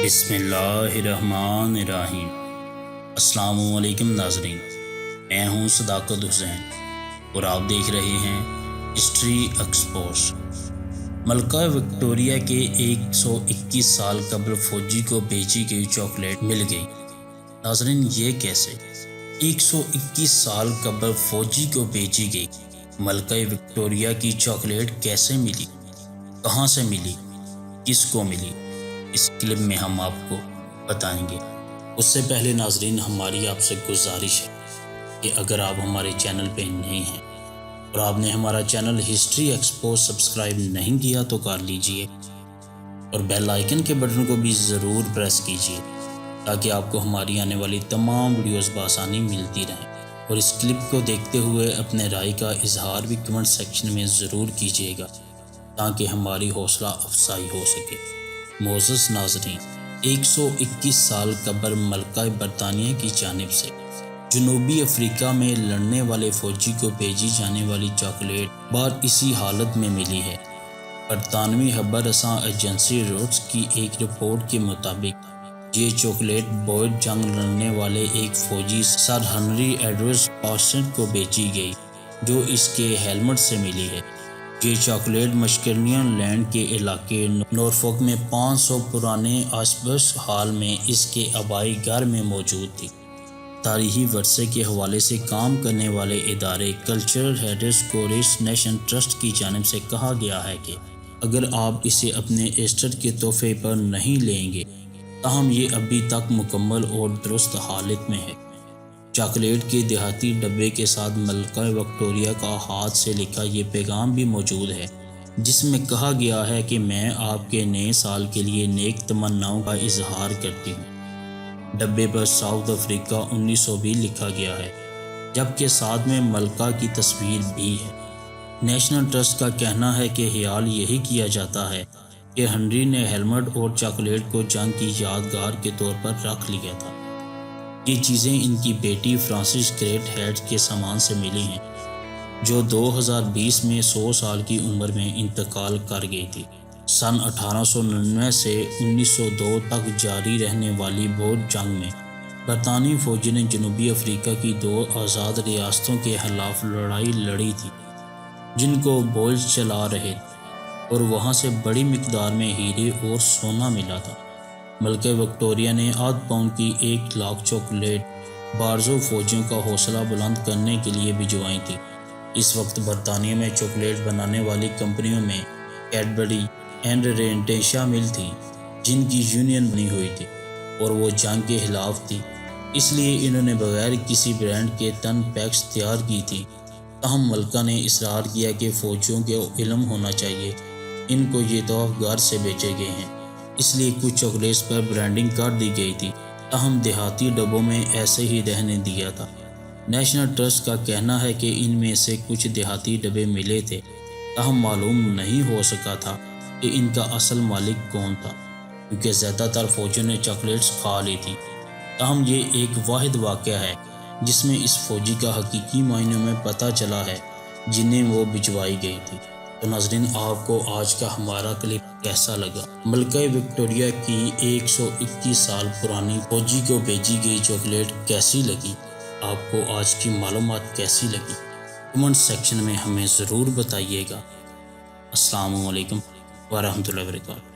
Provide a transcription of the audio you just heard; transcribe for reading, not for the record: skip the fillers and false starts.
بسم اللہ الرحمن الرحیم۔ السلام علیکم ناظرین، میں ہوں صداقت حسین اور آپ دیکھ رہے ہیں ہسٹری ایکسپوز۔ ملکہ وکٹوریہ کے 121 سال قبل فوجی کو بیچی گئی چاکلیٹ مل گئی۔ ناظرین یہ کیسے؟ 121 سال قبل فوجی کو بیچی گئی ملکہ وکٹوریہ کی چاکلیٹ کیسے ملی؟ کہاں سے ملی؟ کس کو ملی؟ اس کلپ میں ہم آپ کو بتائیں گے۔ اس سے پہلے ناظرین ہماری آپ سے گزارش ہے کہ اگر آپ ہمارے چینل پہ نہیں ہیں اور آپ نے ہمارا چینل ہسٹری ایکسپوز سبسکرائب نہیں کیا تو کر لیجئے اور بیل آئیکن کے بٹن کو بھی ضرور پریس کیجئے تاکہ آپ کو ہماری آنے والی تمام ویڈیوز بآسانی ملتی رہیں۔ اور اس کلپ کو دیکھتے ہوئے اپنے رائے کا اظہار بھی کمنٹ سیکشن میں ضرور کیجئے گا تاکہ ہماری حوصلہ افزائی ہو سکے۔ معزز ناظرین، 121 سال قبل ملکہ برطانیہ کی جانب سے جنوبی افریقہ میں لڑنے والے فوجی کو بھیجی جانے والی چاکلیٹ بار اسی حالت میں ملی ہے۔ برطانوی خبر رساں ایجنسی روٹس کی ایک رپورٹ کے مطابق یہ چاکلیٹ بوئر جنگ لڑنے والے ایک فوجی سر ہنری ایڈورڈ پارسن کو بیچی گئی جو اس کے ہیلمٹ سے ملی ہے۔ یہ چاکلیٹ مشکرنین لینڈ کے علاقے نورفولک میں 500 پرانے آسبس ہال میں اس کے آبائی گھر میں موجود تھی۔ تاریخی ورثے کے حوالے سے کام کرنے والے ادارے cultural heritage course nation trust کی جانب سے کہا گیا ہے کہ اگر آپ اسے اپنے ایسٹر کے تحفے پر نہیں لیں گے تاہم یہ ابھی تک مکمل اور درست حالت میں ہے۔ چاکلیٹ کے دیہاتی ڈبے کے ساتھ ملکہ وکٹوریہ کا ہاتھ سے لکھا یہ پیغام بھی موجود ہے جس میں کہا گیا ہے کہ میں آپ کے نئے سال کے لیے نیک تمناؤں کا اظہار کرتی ہوں۔ ڈبے پر ساؤتھ افریقہ 1900 بھی لکھا گیا ہے جبکہ ساتھ میں ملکہ کی تصویر بھی ہے۔ نیشنل ٹرسٹ کا کہنا ہے کہ خیال یہی کیا جاتا ہے کہ ہنری نے ہیلمٹ اور چاکلیٹ کو جنگ کی یادگار کے طور پر رکھ لیا تھا۔ یہ چیزیں ان کی بیٹی فرانسس گریٹ ہیڈ کے سامان سے ملی ہیں جو 2020 میں 100 سال کی عمر میں انتقال کر گئی تھی۔ سن 1899 سے 1902 تک جاری رہنے والی بوئر جنگ میں برطانوی فوجی نے جنوبی افریقہ کی 2 آزاد ریاستوں کے خلاف لڑائی لڑی تھی جن کو بوئرز چلا رہے تھے اور وہاں سے بڑی مقدار میں ہیرے اور سونا ملا تھا۔ ملکہ وکٹوریہ نے 8 پاؤنڈ کی 1 لاکھ چاکلیٹ بارزو فوجیوں کا حوصلہ بلند کرنے کے لیے بھجوائی تھی۔ اس وقت برطانیہ میں چاکلیٹ بنانے والی کمپنیوں میں کیڈبری اینڈ رینٹے شامل تھیں جن کی یونین بنی ہوئی تھی اور وہ جنگ کے خلاف تھی، اس لیے انہوں نے بغیر کسی برانڈ کے ٹن پیکس تیار کی تھی۔ تاہم ملکہ نے اصرار کیا کہ فوجیوں کو علم ہونا چاہیے ان کو یہ تحفے گھر سے بیچے گئے ہیں، اس لیے کچھ چاکلیٹس پر برانڈنگ کر دی گئی تھی تاہم دیہاتی ڈبوں میں ایسے ہی رہنے دیا تھا۔ نیشنل ٹرسٹ کا کہنا ہے کہ ان میں سے کچھ دیہاتی ڈبے ملے تھے تاہم معلوم نہیں ہو سکا تھا کہ ان کا اصل مالک کون تھا کیونکہ زیادہ تر فوجیوں نے چاکلیٹس کھا لی تھی۔ تاہم یہ ایک واحد واقعہ ہے جس میں اس فوجی کا حقیقی معنوں میں پتہ چلا ہے جنہیں وہ بھجوائی گئی تھی۔ تو ناظرین، آپ کو آج کا ہمارا کلپ کیسا لگا؟ ملکہ وکٹوریہ کی 121 سال پرانی فوجی کو بھیجی گئی چاکلیٹ کیسی لگی؟ آپ کو آج کی معلومات کیسی لگی؟ کمنٹ سیکشن میں ہمیں ضرور بتائیے گا۔ السلام علیکم ورحمۃ اللہ وبرکاتہ۔